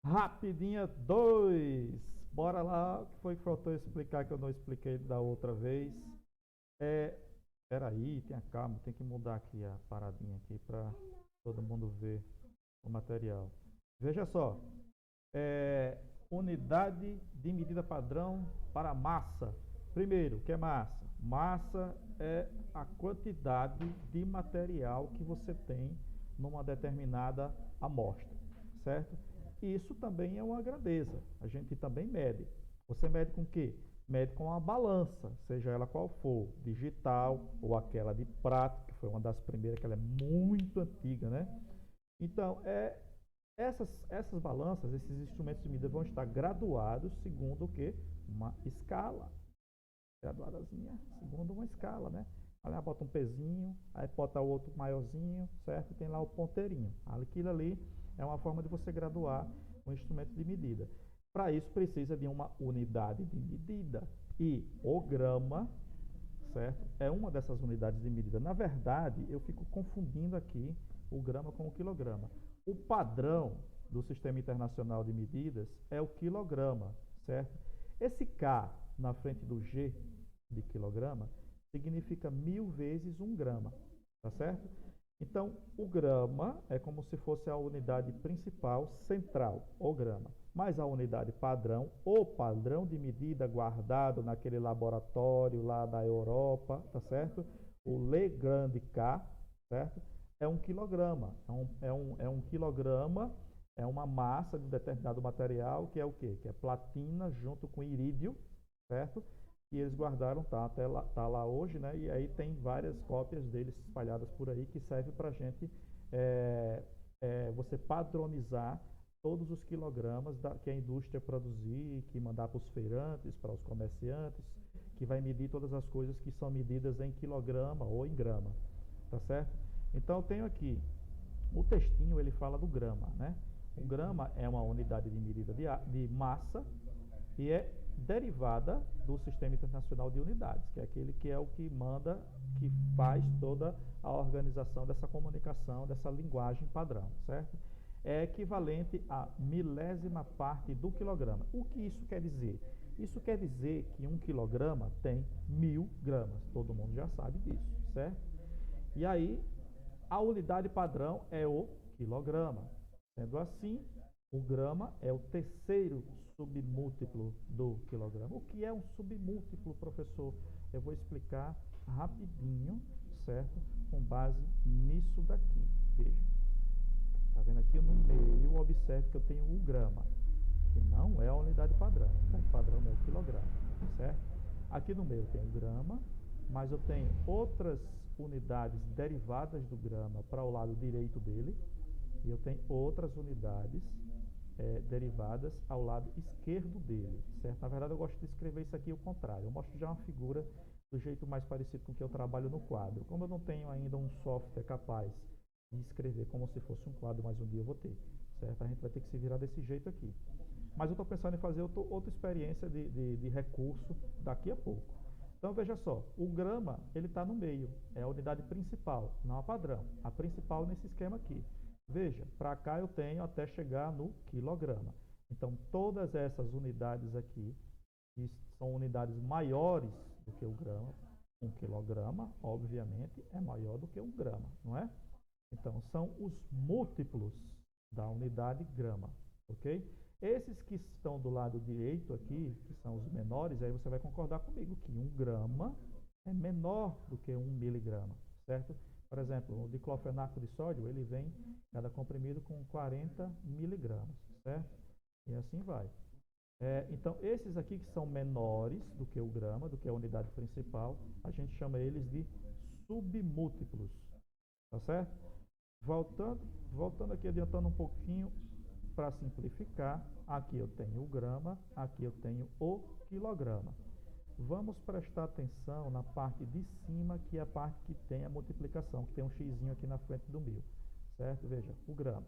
Rapidinha 2. Bora lá. O que foi que faltou explicar que eu não expliquei da outra vez? É, peraí, tenha calma, tem que mudar aqui a paradinha aqui para todo mundo ver o material. Veja só, é, unidade de medida padrão para massa. Primeiro, o que é massa? Massa é a quantidade de material que você tem numa determinada amostra, certo? Isso também é uma grandeza. A gente também mede. Você mede com o quê? Mede com uma balança, seja ela qual for, digital ou aquela de prato, que foi uma das primeiras, que ela é muito antiga, né? Então, essas balanças, esses instrumentos de medida vão estar graduados segundo o que? Uma escala. Graduadazinha, segundo uma escala, né? Aí bota um pezinho, aí bota o outro maiorzinho, certo? E tem lá o ponteirinho. Aquilo ali é uma forma de você graduar um instrumento de medida. Para isso precisa de uma unidade de medida. E o grama, certo? É uma dessas unidades de medida. Na verdade, eu fico confundindo aqui o grama com o quilograma. O padrão do Sistema Internacional de Medidas é o quilograma, certo? Esse K na frente do G de quilograma significa 1000 vezes 1 grama, tá certo? Então, o grama é como se fosse a unidade principal central, o grama. Mas a unidade padrão, o padrão de medida guardado naquele laboratório lá da Europa, tá certo? O Le Grande K, certo? É um quilograma. É um quilograma, é uma massa de determinado material, que é o quê? Que é platina junto com irídio, certo? E eles guardaram, tá lá hoje, né? E aí tem várias cópias deles espalhadas por aí que serve para a gente você padronizar todos os quilogramas que a indústria produzir, que mandar para os feirantes, para os comerciantes, que vai medir todas as coisas que são medidas em quilograma ou em grama, tá certo? Então eu tenho aqui o textinho, ele fala do grama, né? O grama é uma unidade de medida de massa e é derivada do Sistema Internacional de Unidades, que é aquele que é o que manda, que faz toda a organização dessa comunicação, dessa linguagem padrão, certo? É equivalente a milésima parte do quilograma. O que isso quer dizer? Isso quer dizer que 1 quilograma tem 1000 gramas. Todo mundo já sabe disso, certo? E aí, a unidade padrão é o quilograma. Sendo assim, o grama é o terceiro submúltiplo do quilograma. O que é um submúltiplo, professor? Eu vou explicar rapidinho, certo? Com base nisso daqui. Veja. Está vendo aqui no meio, observe que eu tenho o grama, que não é a unidade padrão. A unidade padrão é o quilograma, certo? Aqui no meio eu tenho grama, mas eu tenho outras unidades derivadas do grama para o lado direito dele, e eu tenho outras unidades derivadas ao lado esquerdo dele, certo? Na verdade, eu gosto de escrever isso aqui ao contrário. Eu mostro já uma figura do jeito mais parecido com o que eu trabalho no quadro. Como eu não tenho ainda um software capaz de escrever como se fosse um quadro, mas um dia eu vou ter, certo? A gente vai ter que se virar desse jeito aqui. Mas eu estou pensando em fazer outra experiência de recurso daqui a pouco. Então, veja só, o grama, ele está no meio, é a unidade principal, não a padrão. A principal nesse esquema aqui. Veja, para cá eu tenho até chegar no quilograma. Então, todas essas unidades aqui, que são unidades maiores do que o grama, 1 quilograma, obviamente, é maior do que 1 grama, não é? Então, são os múltiplos da unidade grama, ok? Esses que estão do lado direito aqui, que são os menores, aí você vai concordar comigo que 1 grama é menor do que 1 miligrama, certo? Por exemplo, o diclofenaco de sódio, ele vem cada comprimido com 40 miligramas, certo? E assim vai. Então, esses aqui que são menores do que o grama, do que a unidade principal, a gente chama eles de submúltiplos, tá certo? Voltando aqui, adiantando um pouquinho para simplificar, aqui eu tenho o grama, aqui eu tenho o quilograma. Vamos prestar atenção na parte de cima, que é a parte que tem a multiplicação, que tem um xizinho aqui na frente do 1000, certo? Veja, o grama.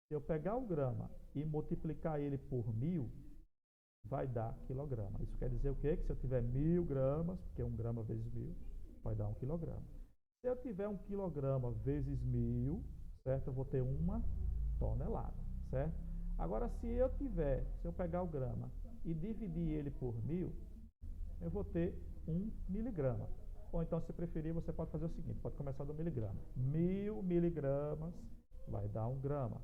Se eu pegar o grama e multiplicar ele por 1000, vai dar quilograma. Isso quer dizer o quê? Que se eu tiver 1000 gramas, porque 1 grama vezes 1000, vai dar 1 quilograma. Se eu tiver 1 quilograma vezes 1000, certo? Eu vou ter 1 tonelada, certo? Agora, se eu pegar o grama e dividir ele por 1000, eu vou ter 1 miligrama. Ou então, se preferir, você pode fazer o seguinte, pode começar do miligrama. 1000 miligramas vai dar 1 grama.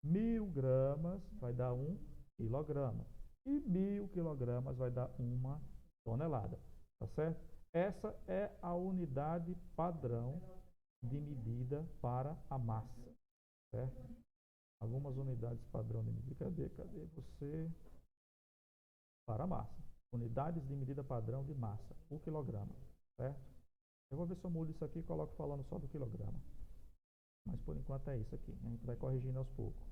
1000 gramas vai dar 1 quilograma. E 1000 quilogramas vai dar 1 tonelada. Tá certo? Essa é a unidade padrão de medida para a massa. Certo? Algumas unidades padrão de medida. Cadê você? Para a massa. Unidades de medida padrão de massa. O quilograma. Certo? Eu vou ver se eu mudo isso aqui e coloco falando só do quilograma. Mas por enquanto é isso aqui. A gente vai corrigindo aos poucos.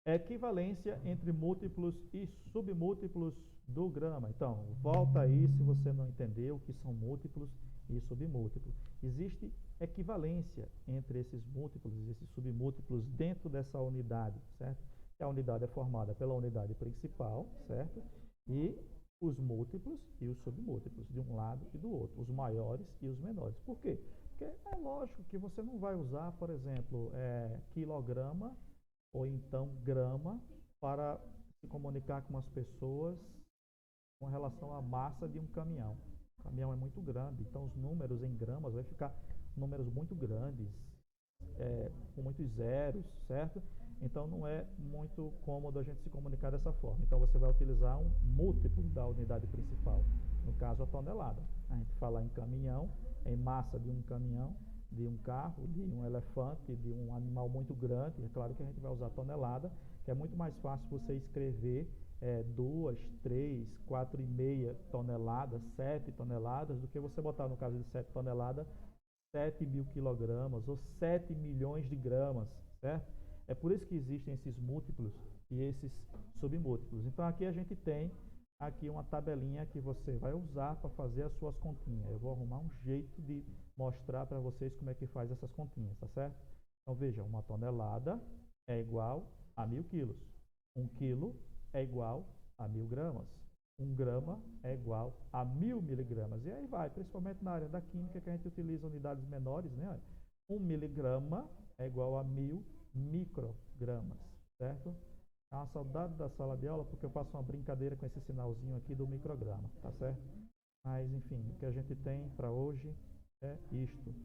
Equivalência entre múltiplos e submúltiplos do grama. Então, volta aí se você não entendeu o que são múltiplos e submúltiplos. Existe equivalência entre esses múltiplos e esses submúltiplos dentro dessa unidade, certo? A unidade é formada pela unidade principal, certo? E os múltiplos e os submúltiplos, de um lado e do outro, os maiores e os menores. Por quê? Porque é lógico que você não vai usar, por exemplo, quilograma ou então grama para se comunicar com as pessoas com relação à massa de um caminhão. O caminhão é muito grande, então os números em gramas vai ficar números muito grandes, com muitos zeros, certo? Então não é muito cômodo a gente se comunicar dessa forma. Então você vai utilizar um múltiplo da unidade principal, no caso a tonelada. A gente fala em caminhão, em massa de um caminhão, de um carro, de um elefante, de um animal muito grande. É claro que a gente vai usar tonelada, que é muito mais fácil você escrever 2, 3, 4,5 toneladas, 7 toneladas, do que você botar, no caso de 7 toneladas, 7.000 quilogramas ou 7 milhões de gramas, certo? É por isso que existem esses múltiplos e esses submúltiplos. Então aqui a gente tem aqui uma tabelinha que você vai usar para fazer as suas continhas. Eu vou arrumar um jeito de mostrar para vocês como é que faz essas continhas, tá certo? Então veja, uma tonelada é igual a 1000 quilos. 1 quilo é igual a 1000 gramas. 1 grama é igual a 1000 miligramas. E aí vai, principalmente na área da química, que a gente utiliza unidades menores, né? 1 miligrama é igual a 1000 microgramas, certo? É uma saudade da sala de aula, porque eu faço uma brincadeira com esse sinalzinho aqui do micrograma, tá certo? Mas, enfim, o que a gente tem para hoje é isto.